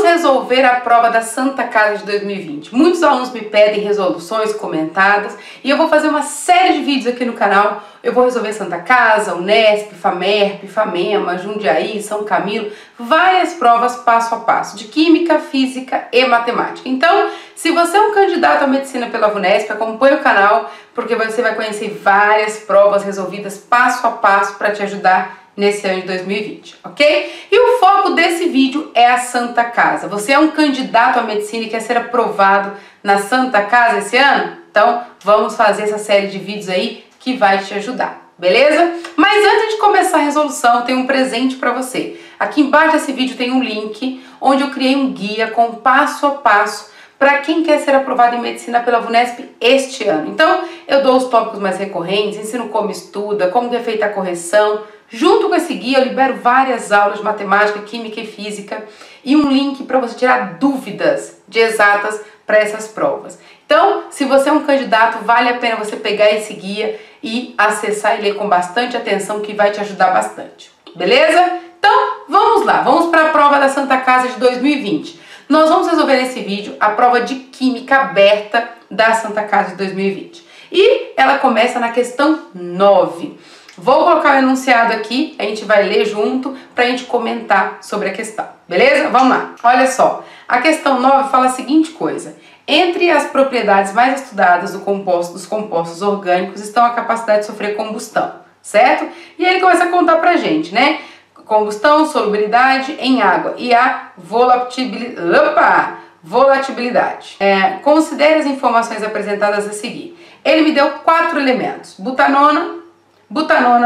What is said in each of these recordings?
resolver a prova da Santa Casa de 2020. Muitos alunos me pedem resoluções comentadas e eu vou fazer uma série de vídeos aqui no canal. Eu vou resolver Santa Casa, Unesp, Famerp, Famema, Jundiaí, São Camilo, várias provas passo a passo de Química, Física e Matemática. Então, se você é um candidato à Medicina pela Unesp, acompanhe o canal porque você vai conhecer várias provas resolvidas passo a passo para te ajudar nesse ano de 2020, ok? E o foco desse vídeo é a Santa Casa. Você é um candidato à medicina e quer ser aprovado na Santa Casa esse ano? Então, vamos fazer essa série de vídeos aí que vai te ajudar, beleza? Mas antes de começar a resolução, eu tenho um presente para você. Aqui embaixo desse vídeo tem um link onde eu criei um guia com passo a passo para quem quer ser aprovado em medicina pela Unesp este ano. Então, eu dou os tópicos mais recorrentes, ensino como estuda, como é feita a correção. Junto com esse guia, eu libero várias aulas de matemática, química e física e um link para você tirar dúvidas de exatas para essas provas. Então, se você é um candidato, vale a pena você pegar esse guia e acessar e ler com bastante atenção, que vai te ajudar bastante. Beleza? Então, vamos lá. Vamos para a prova da Santa Casa de 2020. Nós vamos resolver nesse vídeo a prova de Química aberta da Santa Casa de 2020. E ela começa na questão 9. Vou colocar o enunciado aqui, a gente vai ler junto para a gente comentar sobre a questão, beleza? Vamos lá. Olha só, a questão 9 fala a seguinte coisa. Entre as propriedades mais estudadas dos compostos orgânicos estão a capacidade de sofrer combustão, certo? E aí ele começa a contar pra gente, né? Combustão, solubilidade em água e a volatilidade. Considere as informações apresentadas a seguir. Ele me deu 4 elementos. Butanona,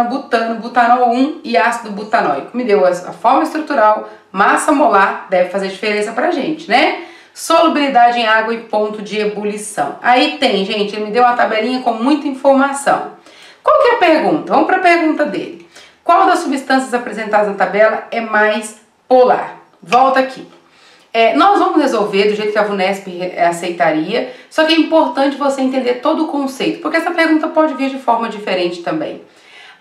butano, butanol 1 e ácido butanóico. Me deu a forma estrutural, massa molar, deve fazer diferença pra gente, né? Solubilidade em água e ponto de ebulição. Aí tem, gente, ele me deu uma tabelinha com muita informação. Qual que é a pergunta? Vamos para a pergunta dele. Qual das substâncias apresentadas na tabela é mais polar? Volta aqui. Nós vamos resolver do jeito que a Unesp aceitaria, só que é importante você entender todo o conceito, porque essa pergunta pode vir de forma diferente também.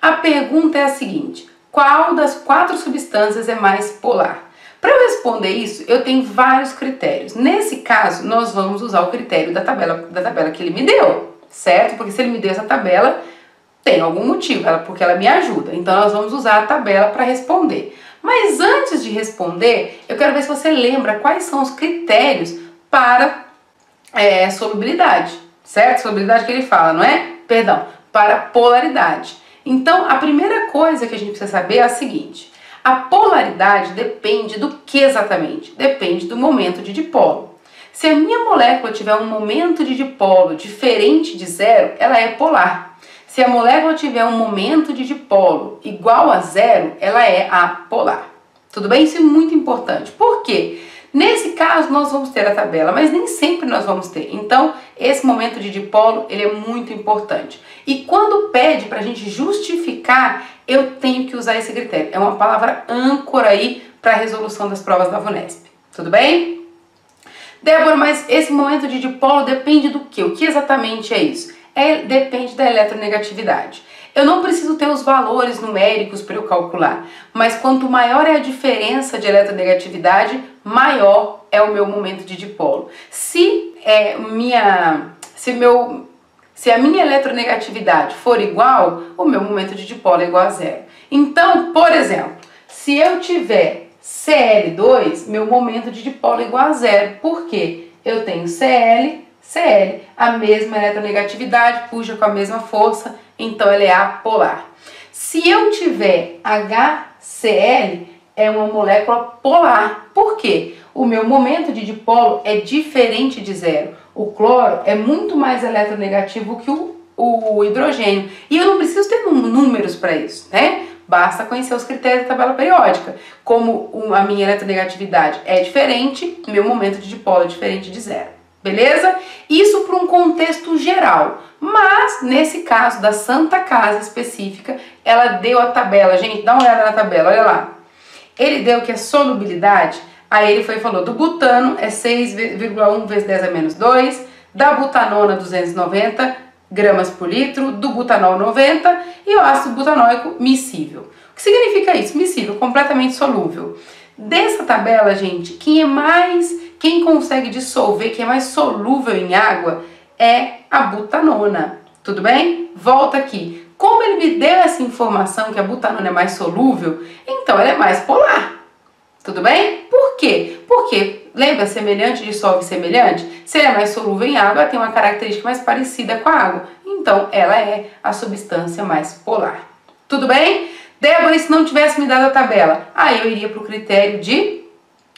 A pergunta é a seguinte: qual das 4 substâncias é mais polar? Para eu responder isso, eu tenho vários critérios. Nesse caso, nós vamos usar o critério da tabela que ele me deu, certo? Porque se ele me deu essa tabela, tem algum motivo, porque ela me ajuda. Então, nós vamos usar a tabela para responder. Mas antes de responder, eu quero ver se você lembra quais são os critérios para solubilidade, certo? Solubilidade que ele fala, não é? Perdão, para polaridade. Então, a primeira coisa que a gente precisa saber é a seguinte: a polaridade depende do que exatamente? Depende do momento de dipolo. Se a minha molécula tiver um momento de dipolo diferente de 0, ela é polar. Se a molécula tiver um momento de dipolo igual a 0, ela é apolar. Tudo bem? Isso é muito importante. Por quê? Nesse caso, nós vamos ter a tabela, mas nem sempre nós vamos ter. Então, esse momento de dipolo, ele é muito importante. E quando pede para a gente justificar, eu tenho que usar esse critério. É uma palavra âncora aí para a resolução das provas da Unesp. Tudo bem? Débora, mas esse momento de dipolo depende do quê? O que exatamente é isso? Depende da eletronegatividade. Eu não preciso ter os valores numéricos para eu calcular, mas quanto maior é a diferença de eletronegatividade, maior é o meu momento de dipolo. Se a minha eletronegatividade for igual, o meu momento de dipolo é igual a 0. Então, por exemplo, se eu tiver Cl2, meu momento de dipolo é igual a 0. Por quê? Eu tenho Cl, a mesma eletronegatividade, puxa com a mesma força, então ela é apolar. Se eu tiver HCl, é uma molécula polar. Por quê? O meu momento de dipolo é diferente de 0. O cloro é muito mais eletronegativo que o hidrogênio. E eu não preciso ter números para isso, né? Basta conhecer os critérios da tabela periódica. Como a minha eletronegatividade é diferente, meu momento de dipolo é diferente de 0. Beleza? Isso para um contexto geral. Mas, nesse caso da Santa Casa específica, ela deu a tabela. Gente, dá uma olhada na tabela, olha lá. Ele deu que a solubilidade, aí ele falou do butano é 6,1 vezes 10 a menos 2, da butanona 290 gramas por litro, do butanol 90 e o ácido butanóico miscível. O que significa isso? Miscível, completamente solúvel. Dessa tabela, gente, quem consegue dissolver, quem é mais solúvel em água é a butanona, tudo bem? Volta aqui. Como ele me deu essa informação que a butanona é mais solúvel, então ela é mais polar, tudo bem? Por quê? Porque, lembra, semelhante dissolve semelhante? Se ela é mais solúvel em água, ela tem uma característica mais parecida com a água, então ela é a substância mais polar, tudo bem? Débora, e se não tivesse me dado a tabela? Aí eu iria para o critério de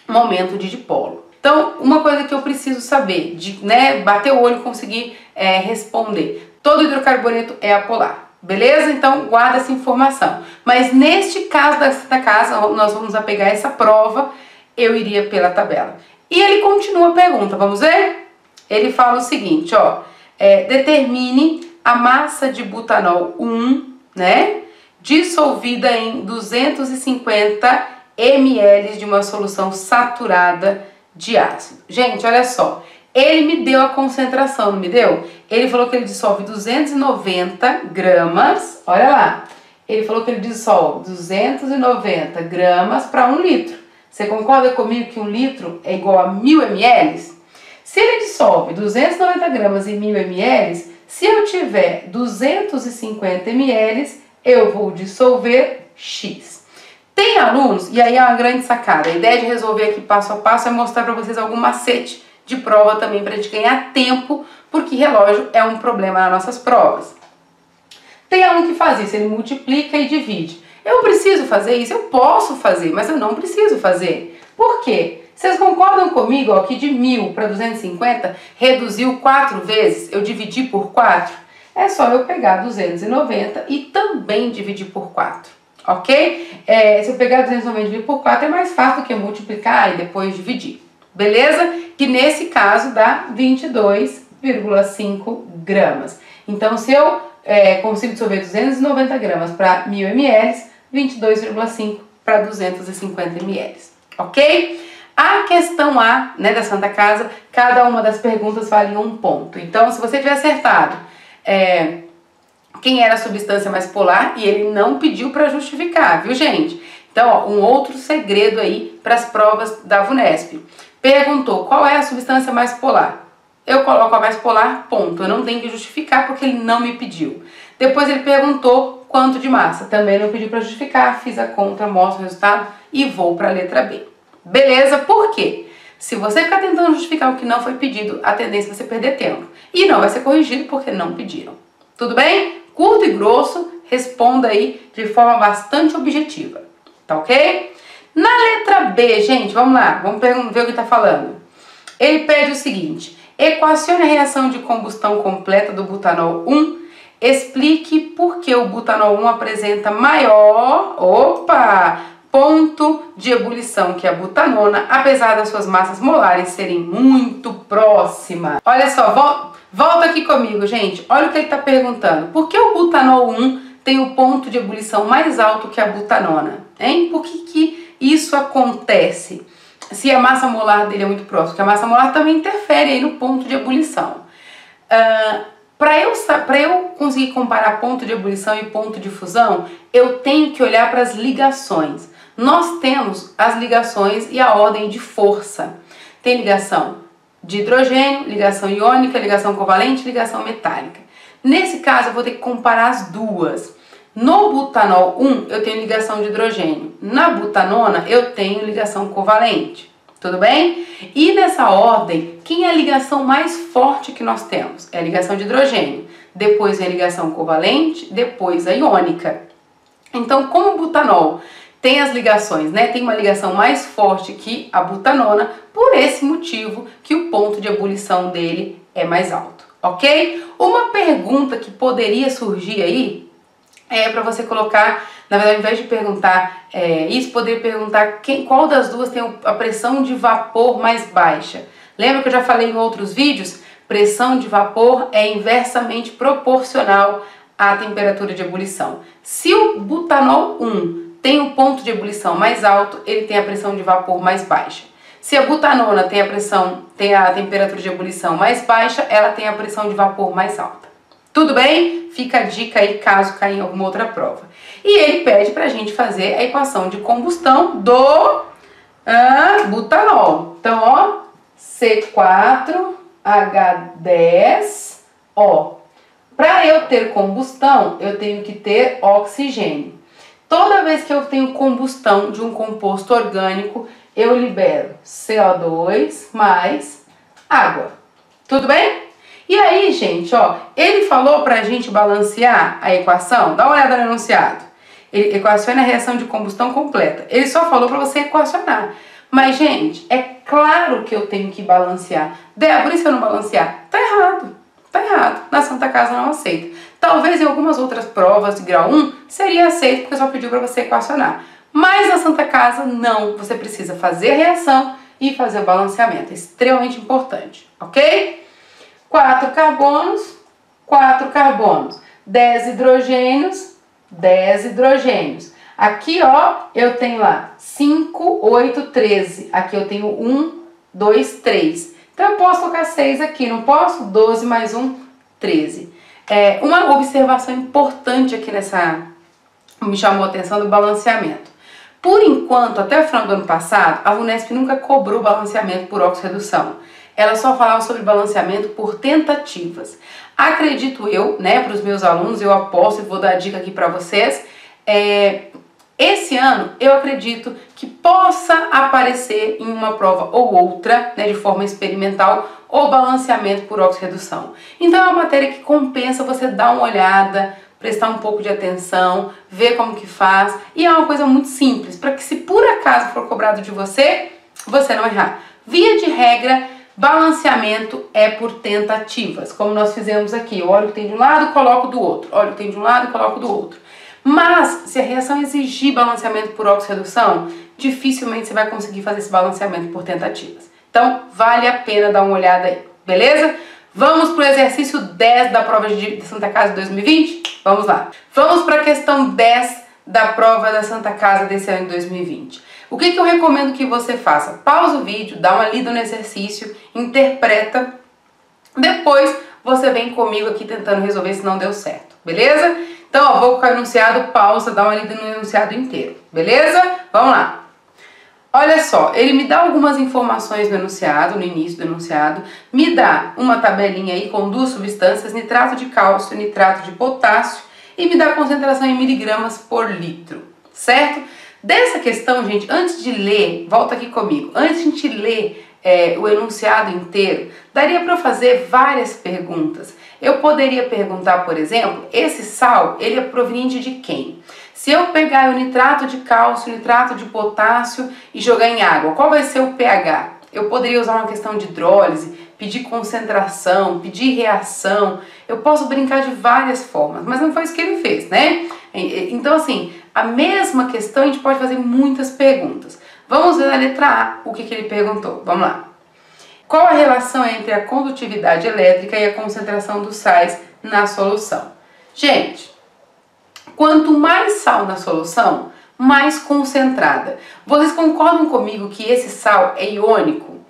momento de dipolo. Então, uma coisa que eu preciso saber, bater o olho e conseguir responder. Todo hidrocarboneto é apolar, beleza? Então, guarda essa informação. Mas neste caso da casa, nós vamos apegar essa prova, eu iria pela tabela. E ele continua a pergunta, vamos ver? Ele fala o seguinte, ó, determine a massa de butanol 1, né? Dissolvida em 250 ml de uma solução saturada de ácido. Gente, olha só, ele me deu a concentração, não me deu? Ele falou que ele dissolve 290 gramas, olha lá, ele falou que ele dissolve 290 gramas para 1 litro. Você concorda comigo que 1 litro é igual a 1000 ml? Se ele dissolve 290 gramas em 1000 ml, se eu tiver 250 ml, eu vou dissolver X. Tem alunos, e aí é uma grande sacada, a ideia de resolver aqui passo a passo é mostrar para vocês algum macete de prova também para a gente ganhar tempo, porque relógio é um problema nas nossas provas. Tem aluno que faz isso, ele multiplica e divide. Eu preciso fazer isso? Eu posso fazer, mas eu não preciso fazer. Por quê? Vocês concordam comigo ó, que de 1000 para 250 reduziu 4 vezes? Eu dividi por 4? É só eu pegar 290 e também dividir por 4, ok? Se eu pegar 290 e dividir por 4 é mais fácil do que multiplicar e depois dividir, beleza? Que nesse caso dá 22,5 gramas. Então, se eu consigo dissolver 290 gramas para 1000 ml, 22,5 para 250 ml, ok? A questão A, né, da Santa Casa, cada uma das perguntas valia 1 ponto. Então, se você tiver acertado quem era a substância mais polar, e ele não pediu para justificar, viu, gente? Então, ó, um outro segredo aí para as provas da VUNESP. Perguntou qual é a substância mais polar. Eu coloco a mais polar, ponto. Eu não tenho que justificar porque ele não me pediu. Depois ele perguntou quanto de massa. Também não pediu para justificar, fiz a conta, mostro o resultado e vou para a letra B. Beleza? Por quê? Se você ficar tentando justificar o que não foi pedido, a tendência é você perder tempo. E não vai ser corrigido porque não pediram. Tudo bem? Curto e grosso, responda aí de forma bastante objetiva. Tá ok? Na letra B, gente, vamos lá, vamos ver o que está falando. Ele pede o seguinte: equacione a reação de combustão completa do butanol 1. Explique por que o butanol 1 apresenta maior ponto de ebulição que a butanona, apesar das suas massas molares serem muito próximas. Olha só, volta aqui comigo, gente. Olha o que ele está perguntando. Por que o butanol 1 tem o ponto de ebulição mais alto que a butanona? Hein? Por que isso acontece? Se a massa molar dele é muito próxima, porque a massa molar também interfere aí no ponto de ebulição. Para eu conseguir comparar ponto de ebulição e ponto de fusão, eu tenho que olhar para as ligações. Nós temos as ligações e a ordem de força. Tem ligação de hidrogênio, ligação iônica, ligação covalente, ligação metálica. Nesse caso, eu vou ter que comparar as duas. No butanol 1, eu tenho ligação de hidrogênio. Na butanona, eu tenho ligação covalente. Tudo bem? E nessa ordem, quem é a ligação mais forte que nós temos? É a ligação de hidrogênio. Depois vem a ligação covalente, depois a iônica. Então, como o butanol tem as ligações, né? Tem uma ligação mais forte que a butanona, por esse motivo que o ponto de ebulição dele é mais alto, ok? Uma pergunta que poderia surgir aí é para você colocar, na verdade, ao invés de perguntar isso, poderia perguntar qual das duas tem a pressão de vapor mais baixa. Lembra que eu já falei em outros vídeos? Pressão de vapor é inversamente proporcional à temperatura de ebulição. Se o butanol 1 tem o ponto de ebulição mais alto, ele tem a pressão de vapor mais baixa. Se a butanona tem a temperatura de ebulição mais baixa, ela tem a pressão de vapor mais alta. Tudo bem? Fica a dica aí caso caia em alguma outra prova. E ele pede pra gente fazer a equação de combustão do Butanol. Então, ó, C4H10O. Para eu ter combustão, eu tenho que ter oxigênio. Toda vez que eu tenho combustão de um composto orgânico, eu libero CO2 mais água. Tudo bem? E aí, gente, ó, ele falou pra gente balancear a equação. Dá uma olhada no enunciado. Ele equaciona a reação de combustão completa. Ele só falou pra você equacionar. Mas, gente, é claro que eu tenho que balancear. Débora, e se eu não balancear? Tá errado. Tá errado. Na Santa Casa não aceita. Talvez em algumas outras provas de grau 1 seria aceito, porque só pediu para você equacionar. Mas na Santa Casa não. Você precisa fazer a reação e fazer o balanceamento. É extremamente importante, ok? 4 carbonos, 4 carbonos. 10 hidrogênios, 10 hidrogênios. Aqui, ó, eu tenho lá 5, 8, 13. Aqui eu tenho 1, 2, 3. Então eu posso colocar 6 aqui, não posso? 12 mais 1, 13. Uma observação importante aqui me chamou a atenção do balanceamento. Por enquanto, até o final do ano passado, a Unesp nunca cobrou balanceamento por oxirredução. Ela só falava sobre balanceamento por tentativas. Acredito eu, né, para os meus alunos, eu aposto e vou dar a dica aqui para vocês, esse ano eu acredito que possa aparecer em uma prova ou outra, né, de forma experimental, o balanceamento por oxirredução. Então é uma matéria que compensa você dar uma olhada, prestar um pouco de atenção, ver como que faz, e é uma coisa muito simples, para que se por acaso for cobrado de você, você não errar. Via de regra, balanceamento é por tentativas, como nós fizemos aqui. Eu olho o que tem de um lado, coloco do outro. Olho o que tem de um lado e coloco do outro. Mas, se a reação exigir balanceamento por oxirredução, dificilmente você vai conseguir fazer esse balanceamento por tentativas. Então, vale a pena dar uma olhada aí, beleza? Vamos para o exercício 10 da prova de Santa Casa 2020? Vamos lá. Vamos para a questão 10 da prova da Santa Casa desse ano de 2020. O que eu recomendo que você faça? Pausa o vídeo, dá uma lida no exercício, interpreta, depois você vem comigo aqui tentando resolver se não deu certo, beleza? Então, ó, vou colocar o enunciado, pausa, dá uma lida no enunciado inteiro, beleza? Vamos lá. Olha só, ele me dá algumas informações no enunciado, no início do enunciado, me dá uma tabelinha aí com duas substâncias, nitrato de cálcio e nitrato de potássio, e me dá a concentração em miligramas por litro, certo? Dessa questão, gente, antes de ler, volta aqui comigo, antes de a gente ler o enunciado inteiro, daria para eu fazer várias perguntas. Eu poderia perguntar, por exemplo, esse sal, ele é proveniente de quem? Se eu pegar o nitrato de cálcio, o nitrato de potássio e jogar em água, qual vai ser o pH? Eu poderia usar uma questão de hidrólise, pedir concentração, pedir reação, eu posso brincar de várias formas, mas não foi isso que ele fez, né? Então, assim, a mesma questão a gente pode fazer muitas perguntas. Vamos ver na letra A o que ele perguntou. Vamos lá. Qual a relação entre a condutividade elétrica e a concentração dos sais na solução? Gente, quanto mais sal na solução, mais concentrada. Vocês concordam comigo que esse sal é iônico?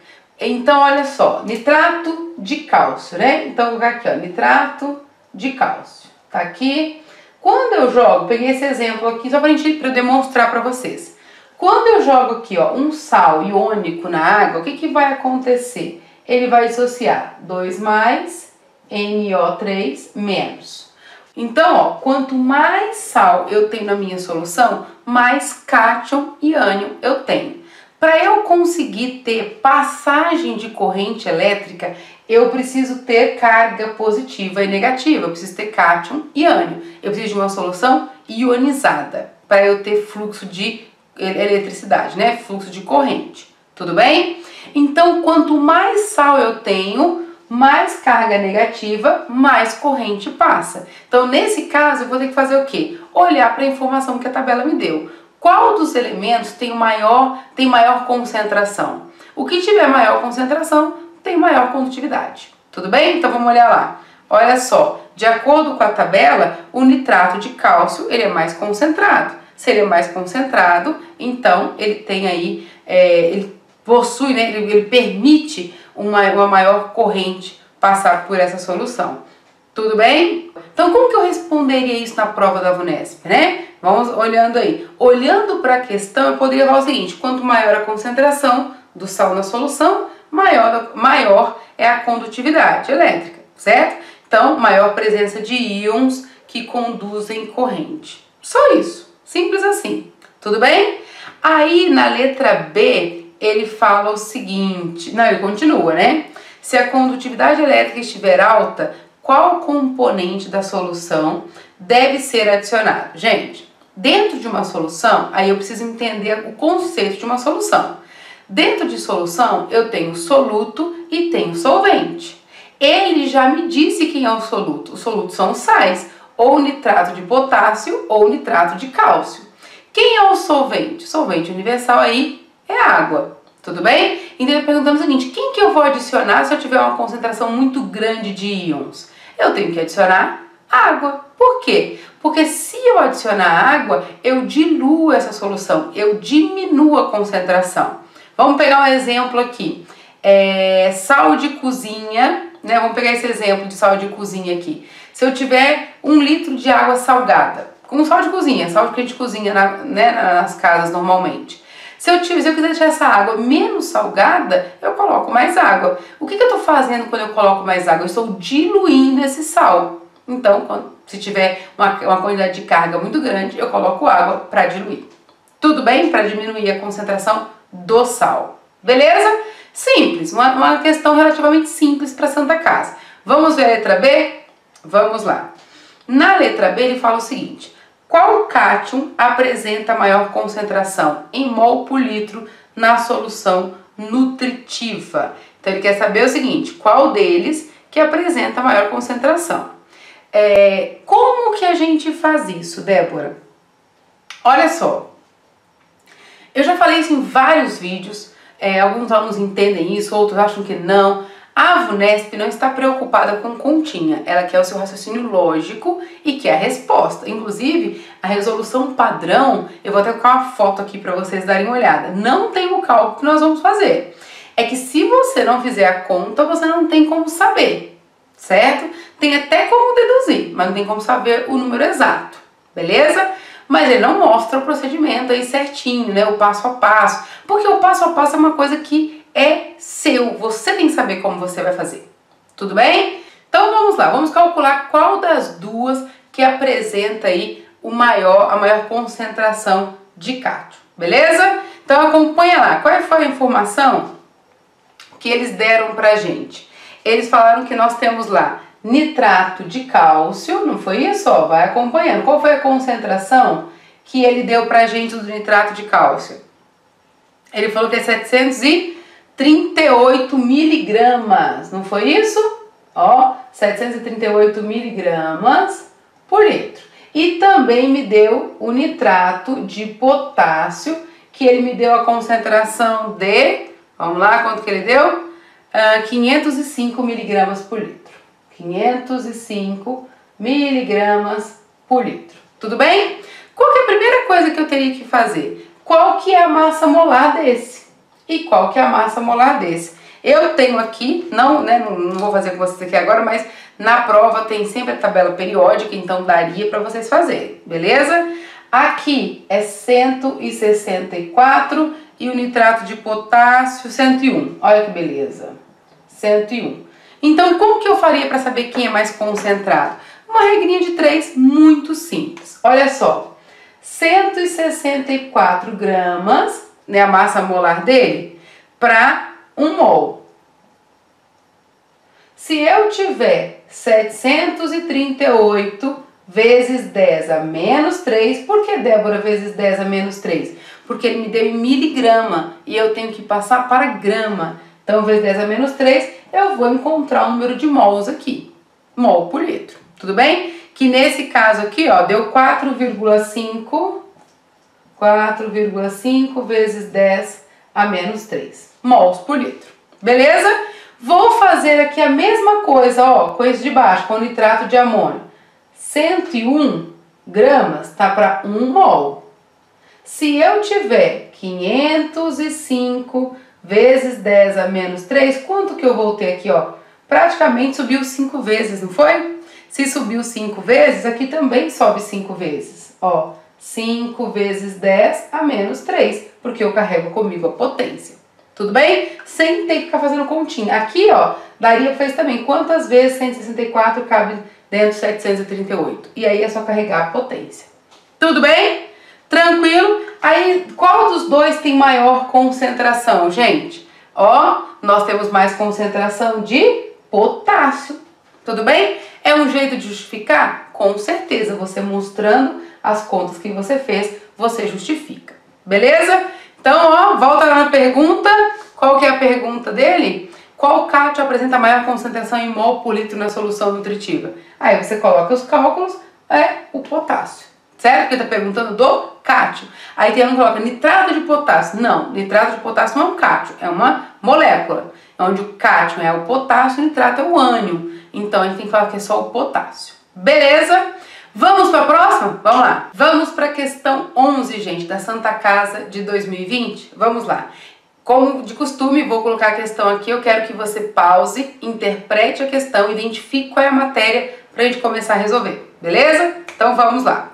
Então, olha só, nitrato de cálcio, né? Então, vou colocar aqui, ó, nitrato de cálcio. Tá aqui. Quando eu jogo, peguei esse exemplo aqui só para eu demonstrar para vocês. Quando eu jogo aqui, ó, um sal iônico na água, o que vai acontecer? Ele vai dissociar 2 mais NO3 menos. Então, ó, quanto mais sal eu tenho na minha solução, mais cátion e ânion eu tenho. Para eu conseguir ter passagem de corrente elétrica, eu preciso ter carga positiva e negativa. Eu preciso ter cátion e ânion. Eu preciso de uma solução ionizada para eu ter fluxo de eletricidade, né? Fluxo de corrente. Tudo bem? Então, quanto mais sal eu tenho, mais carga negativa, mais corrente passa. Então, nesse caso, eu vou ter que fazer o quê? Olhar para a informação que a tabela me deu. Qual dos elementos tem maior concentração? O que tiver maior concentração tem maior condutividade. Tudo bem? Então, vamos olhar lá. Olha só, de acordo com a tabela, o nitrato de cálcio ele é mais concentrado. Se ele é mais concentrado, então ele tem aí, ele possui, né, ele permite uma maior corrente passar por essa solução. Tudo bem? Então, como que eu responderia isso na prova da VUNESP, né? Vamos olhando aí. Olhando para a questão, eu poderia falar o seguinte: quanto maior a concentração do sal na solução, maior é a condutividade elétrica, certo? Então, maior presença de íons que conduzem corrente. Só isso, simples assim. Tudo bem? Aí, na letra B, ele fala o seguinte, não, ele continua, né? Se a condutividade elétrica estiver alta, qual componente da solução deve ser adicionado? Gente, dentro de uma solução, aí eu preciso entender o conceito de uma solução. Dentro de solução, eu tenho soluto e tenho solvente. Ele já me disse quem é o soluto. Os solutos são os sais, ou nitrato de potássio ou nitrato de cálcio. Quem é o solvente? O solvente universal aí é água. Tudo bem? Então, perguntamos o seguinte: quem que eu vou adicionar se eu tiver uma concentração muito grande de íons? Eu tenho que adicionar água. Por quê? Porque se eu adicionar água, eu diluo essa solução, eu diminuo a concentração. Vamos pegar um exemplo aqui. Sal de cozinha, né? Vamos pegar esse exemplo de sal de cozinha aqui. Se eu tiver 1 litro de água salgada, com sal de cozinha, sal que a gente cozinha nas casas normalmente. Se eu quiser deixar essa água menos salgada, eu coloco mais água. O que eu estou fazendo quando eu coloco mais água? Eu estou diluindo esse sal. Então, se tiver uma quantidade de carga muito grande, eu coloco água para diluir. Tudo bem? Para diminuir a concentração do sal. Beleza? Simples, uma questão relativamente simples para Santa Casa. Vamos ver a letra B? Vamos lá. Na letra B ele fala o seguinte: qual cátion apresenta maior concentração em mol por litro na solução nutritiva? Então ele quer saber o seguinte: qual deles que apresenta maior concentração? Como que a gente faz isso, Débora? Olha só, eu já falei isso em vários vídeos, alguns alunos entendem isso, outros acham que não. A VUNESP não está preocupada com continha, ela quer o seu raciocínio lógico e quer a resposta. Inclusive, a resolução padrão, eu vou até colocar uma foto aqui para vocês darem uma olhada. Não tem o cálculo que nós vamos fazer. É que se você não fizer a conta, você não tem como saber, certo? Tem até como deduzir, mas não tem como saber o número exato, beleza? Mas ele não mostra o procedimento aí certinho, né? O passo a passo, porque o passo a passo é uma coisa que é seu, você tem que saber como você vai fazer, tudo bem? Então vamos lá, vamos calcular qual das duas que apresenta aí a maior concentração de cátion, beleza? Então acompanha lá, qual foi a informação que eles deram pra gente? Eles falaram que nós temos lá nitrato de cálcio, não foi isso? Ó, vai acompanhando, qual foi a concentração que ele deu pra gente do nitrato de cálcio? Ele falou que é 738 miligramas, não foi isso? Ó, 738 miligramas por litro. E também me deu o nitrato de potássio, que ele me deu a concentração de, vamos lá, quanto que ele deu? 505 miligramas por litro. 505 miligramas por litro. Tudo bem? Qual que é a primeira coisa que eu teria que fazer? Qual que é a massa molar desse? E qual que é a massa molar desse? Eu tenho aqui, não vou fazer com vocês aqui agora, mas na prova tem sempre a tabela periódica, então daria para vocês fazerem, beleza? Aqui é 164 e o nitrato de potássio 101. Olha que beleza, 101. Então, como que eu faria para saber quem é mais concentrado? Uma regrinha de 3 muito simples. Olha só, 164 gramas, né, a massa molar dele, para 1 mol. Se eu tiver 738 vezes 10 a menos 3, por que, Débora, vezes 10 a menos 3? Porque ele me deu em miligrama e eu tenho que passar para grama. Então, vezes 10 a menos 3, eu vou encontrar o número de mols aqui, mol por litro, tudo bem? Que nesse caso aqui, ó, deu 4,5 vezes 10 a menos 3 mols por litro, beleza? Vou fazer aqui a mesma coisa, ó, com esse de baixo, com nitrato de amônio. 101 gramas tá para 1 mol. Se eu tiver 505 vezes 10 a menos 3, quanto que eu vou ter aqui, ó? Praticamente subiu 5 vezes, não foi? Se subiu 5 vezes, aqui também sobe 5 vezes. Ó, 5 vezes 10 a menos 3, porque eu carrego comigo a potência. Tudo bem? Sem ter que ficar fazendo continha. Aqui, ó, daria pra fazer também. Quantas vezes 164 cabe dentro de 738? E aí é só carregar a potência. Tudo bem? Tranquilo? Aí, qual dos dois tem maior concentração, gente? Ó, nós temos mais concentração de potássio. Tudo bem? É um jeito de justificar? Com certeza, você mostrando as contas que você fez, você justifica. Beleza? Então, ó, volta lá na pergunta. Qual que é a pergunta dele? Qual cátion apresenta maior concentração em mol por litro na solução nutritiva? Aí você coloca os cálculos, é o potássio. Certo? Porque está perguntando do cátion. Aí tem um que coloca nitrato de potássio. Não, nitrato de potássio não é um cátion, é uma molécula. Onde o cátion é o potássio e o nitrato é o ânion. Então a gente tem que falar que é só o potássio. Beleza? Vamos para a próxima? Vamos lá. Vamos para a questão 11, gente, da Santa Casa de 2020. Vamos lá. Como de costume, vou colocar a questão aqui. Eu quero que você pause, interprete a questão, identifique qual é a matéria para a gente começar a resolver. Beleza? Então vamos lá.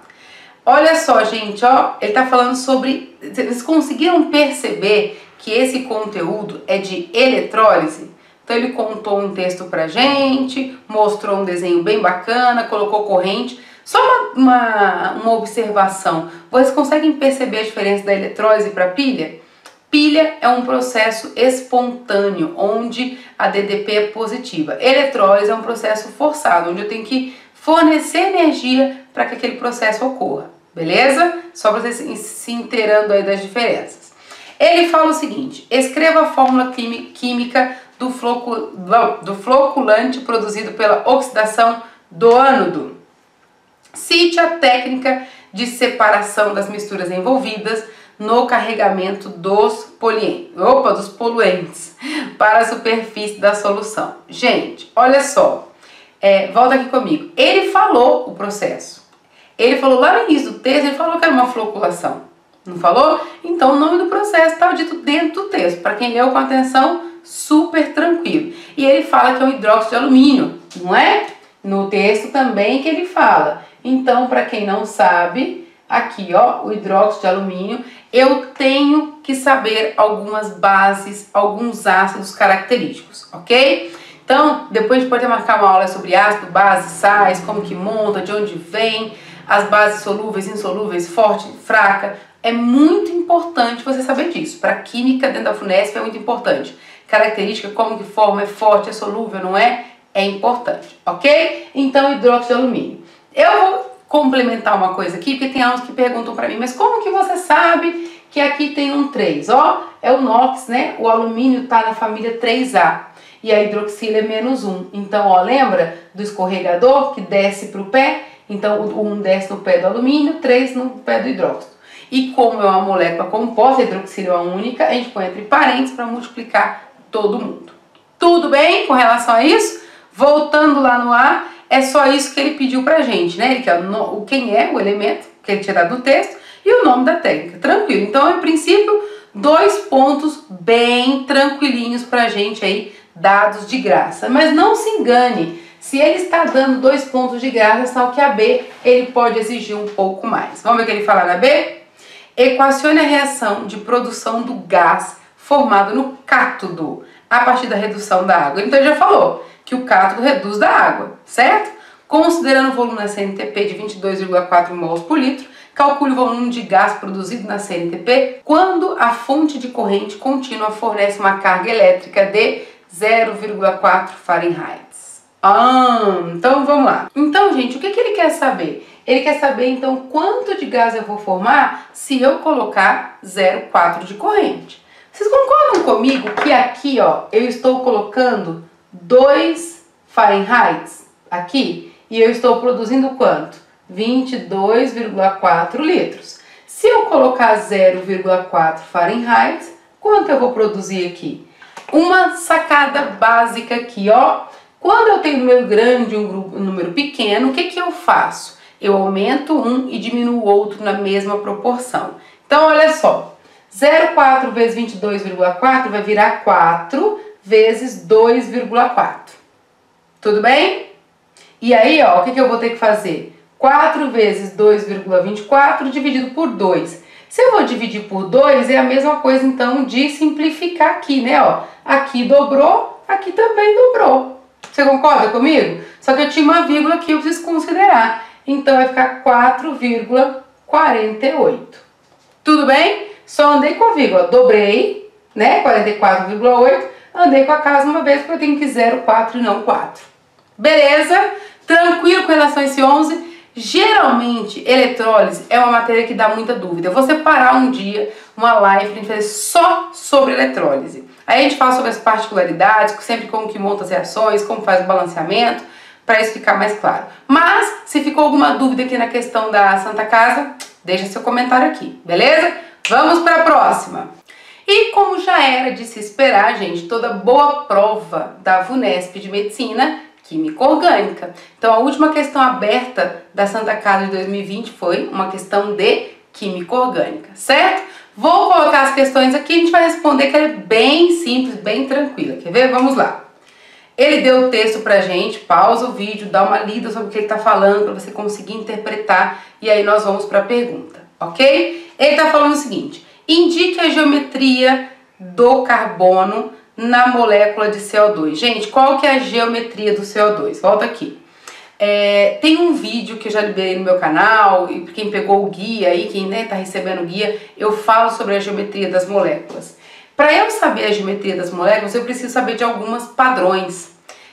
Olha só, gente, ó, ele tá falando sobre... Vocês conseguiram perceber que esse conteúdo é de eletrólise? Então ele contou um texto pra gente, mostrou um desenho bem bacana, colocou corrente. Só uma observação. Vocês conseguem perceber a diferença da eletrólise para pilha? Pilha é um processo espontâneo, onde a DDP é positiva. Eletrólise é um processo forçado, onde eu tenho que fornecer energia para que aquele processo ocorra. Beleza? Só para vocês se inteirando aí das diferenças. Ele fala o seguinte: escreva a fórmula química do floculante produzido pela oxidação do ânodo. Cite a técnica de separação das misturas envolvidas no carregamento dos poluentes para a superfície da solução. Gente, olha só, volta aqui comigo. Ele falou o processo. Ele falou lá no início do texto, ele falou que era uma floculação. Não falou? Então o nome do processo está dito dentro do texto. Para quem leu com atenção, super tranquilo. E ele fala que é um hidróxido de alumínio, não é? No texto também que ele fala. Então, para quem não sabe, aqui ó, o hidróxido de alumínio, eu tenho que saber algumas bases, alguns ácidos característicos, ok? Então, depois a gente pode marcar uma aula sobre ácido, base, sais, como que monta, de onde vem, as bases solúveis, insolúveis, forte, fraca. É muito importante você saber disso. Para química dentro da FUNESP é muito importante. Característica, como que forma, é forte, é solúvel, não é? É importante, ok? Então, hidróxido de alumínio. Eu vou complementar uma coisa aqui, porque tem alunos que perguntam para mim, mas como que você sabe que aqui tem um 3? Ó, é o NOx, né? O alumínio está na família 3A e a hidroxila é menos 1. Então, ó, lembra do escorregador que desce para o pé? Então, o 1 desce no pé do alumínio, 3 no pé do hidróxido. E como é uma molécula composta, a hidroxila é uma única, a gente põe entre parênteses para multiplicar todo mundo. Tudo bem com relação a isso? Voltando lá no A, é só isso que ele pediu pra gente, né? Ele quer quem é o elemento, que ele tinha dado no texto, e o nome da técnica. Tranquilo. Então, em princípio, 2 pontos bem tranquilinhos pra gente aí, dados de graça. Mas não se engane, se ele está dando 2 pontos de graça, só que a B, ele pode exigir um pouco mais. Vamos ver o que ele fala na B? Equacione a reação de produção do gás formado no cátodo a partir da redução da água. Então, ele já falou que o cátodo reduz da água, certo? Considerando o volume na CNTP de 22,4 mols por litro, calcule o volume de gás produzido na CNTP quando a fonte de corrente contínua fornece uma carga elétrica de 0,4 Fahrenheit. Então vamos lá. Então, gente, o que ele quer saber? Ele quer saber, então, quanto de gás eu vou formar se eu colocar 0,4 de corrente. Vocês concordam comigo que aqui, ó, eu estou colocando 2 Fahrenheit aqui e eu estou produzindo quanto? 22,4 litros. Se eu colocar 0,4 Fahrenheit, quanto eu vou produzir aqui? Uma sacada básica aqui, ó. Quando eu tenho um número grande e um número pequeno, o que eu faço? Eu aumento um e diminuo o outro na mesma proporção. Então, olha só. 0,4 vezes 22,4 vai virar 4 vezes 2,4. Tudo bem? E aí, ó, o que eu vou ter que fazer? 4 vezes 2,24 dividido por 2. Se eu vou dividir por 2, é a mesma coisa, então, de simplificar aqui, né? Ó, aqui dobrou, aqui também dobrou. Você concorda comigo? Só que eu tinha uma vírgula aqui, eu preciso considerar. Então, vai ficar 4,48. Tudo bem? Só andei com a vírgula. Dobrei, né? 44,8. Andei com a casa uma vez, porque eu tenho que 0,4 e não 4. Beleza? Tranquilo com relação a esse 11? Geralmente, eletrólise é uma matéria que dá muita dúvida. Eu vou separar um dia uma live pra gente fazer só sobre eletrólise. Aí a gente fala sobre as particularidades, sempre como que monta as reações, como faz o balanceamento, para isso ficar mais claro. Mas, se ficou alguma dúvida aqui na questão da Santa Casa, deixa seu comentário aqui, beleza? Vamos para a próxima. E como já era de se esperar, gente, toda boa prova da VUNESP de Medicina, Química Orgânica. Então, a última questão aberta da Santa Casa de 2020 foi uma questão de Química Orgânica, certo? Vou colocar as questões aqui e a gente vai responder, que ela é bem simples, bem tranquila. Quer ver? Vamos lá. Ele deu o texto pra gente, pausa o vídeo, dá uma lida sobre o que ele tá falando, para você conseguir interpretar, e aí nós vamos para a pergunta, ok? Ele tá falando o seguinte: indique a geometria do carbono na molécula de CO2. Gente, qual que é a geometria do CO2? Volta aqui. Tem um vídeo que eu já liberei no meu canal, e quem pegou o guia aí, quem tá recebendo o guia, eu falo sobre a geometria das moléculas. Para eu saber a geometria das moléculas, eu preciso saber de alguns padrões.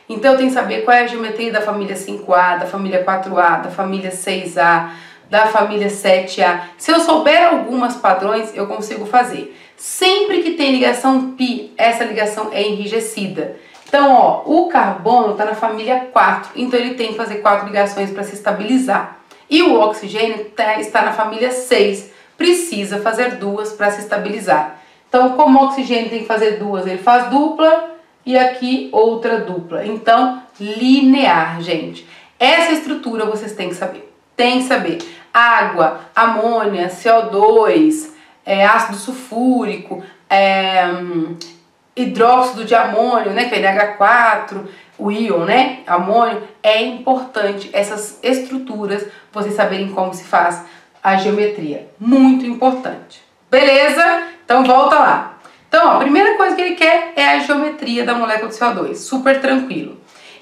Então eu tenho que saber qual é a geometria da família 5A, da família 4A, da família 6A, da família 7A. Se eu souber alguns padrões, eu consigo fazer. Sempre que tem ligação pi, essa ligação é enrijecida. Então, ó, o carbono está na família 4, então ele tem que fazer 4 ligações para se estabilizar. E o oxigênio está na família 6, precisa fazer 2 para se estabilizar. Então, como o oxigênio tem que fazer 2, ele faz dupla e aqui outra dupla. Então, linear, gente. Essa estrutura vocês têm que saber. Tem que saber. Água, amônia, CO2... ácido sulfúrico, hidróxido de amônio, né, que é NH4, o íon, né, amônio. É importante essas estruturas, vocês saberem como se faz a geometria. Muito importante. Beleza? Então volta lá. Então, ó, a primeira coisa que ele quer é a geometria da molécula de CO2. Super tranquilo.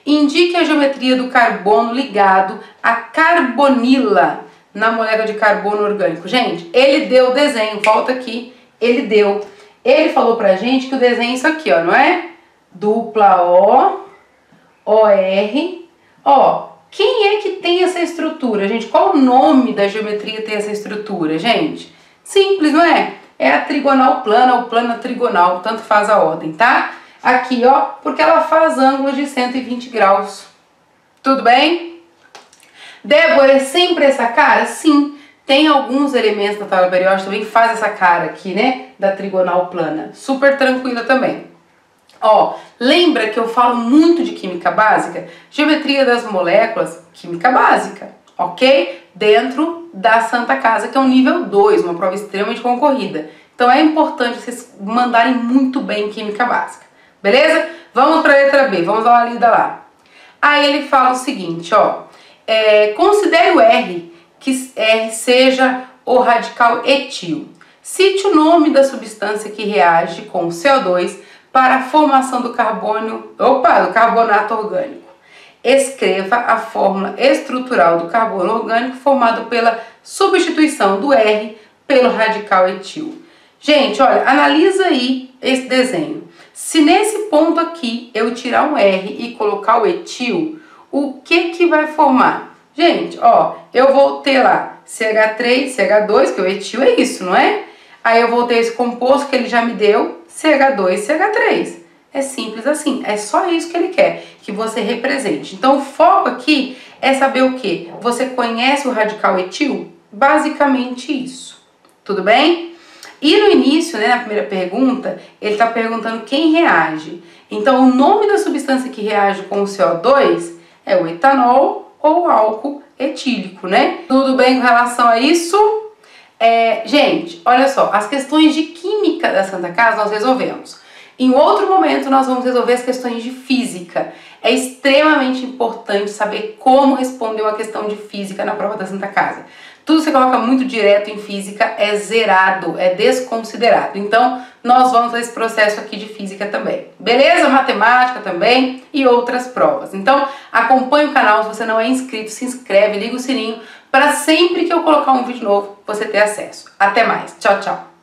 Indique a geometria do carbono ligado à carbonila na molécula de carbono orgânico. Gente, ele deu o desenho, volta aqui, ele deu. Ele falou pra gente que o desenho é isso aqui, ó, não é? Dupla O, OR. Ó, quem é que tem essa estrutura, gente? Qual o nome da geometria que tem essa estrutura, gente? Simples, não é? É a trigonal plana ou plana trigonal, tanto faz a ordem, tá? Aqui, ó, porque ela faz ângulos de 120 graus. Tudo bem? Débora, é sempre essa cara? Sim, tem alguns elementos da tabela periódica também que faz essa cara aqui, né, da trigonal plana. Super tranquila também. Ó, lembra que eu falo muito de química básica? Geometria das moléculas, química básica, ok? Dentro da Santa Casa, que é um nível 2, uma prova extremamente concorrida. Então é importante vocês mandarem muito bem química básica, beleza? Vamos para a letra B, vamos dar uma lida lá. Aí ele fala o seguinte, ó. Considere o R, que R seja o radical etil. Cite o nome da substância que reage com o CO2 para a formação do carbonato orgânico. Escreva a fórmula estrutural do carbono orgânico formado pela substituição do R pelo radical etil. Gente, olha, analisa aí esse desenho. Se nesse ponto aqui eu tirar um R e colocar o etil, o que vai formar? Gente, ó, eu vou ter lá CH3, CH2, que o etil é isso, não é? Aí eu vou ter esse composto que ele já me deu, CH2, CH3. É simples assim, é só isso que ele quer, que você represente. Então o foco aqui é saber o quê? Você conhece o radical etil? Basicamente isso. Tudo bem? E no início, né, na primeira pergunta, ele está perguntando quem reage. Então o nome da substância que reage com o CO2 é o etanol ou álcool etílico, né? Tudo bem com relação a isso? Gente, olha só, as questões de química da Santa Casa nós resolvemos. Em outro momento nós vamos resolver as questões de física. É extremamente importante saber como responder uma questão de física na prova da Santa Casa. Tudo que você coloca muito direto em física é zerado, é desconsiderado. Então, nós vamos a esse processo aqui de física também. Beleza? Matemática também e outras provas. Então, acompanhe o canal. Se você não é inscrito, se inscreve, liga o sininho para sempre que eu colocar um vídeo novo, você ter acesso. Até mais. Tchau, tchau.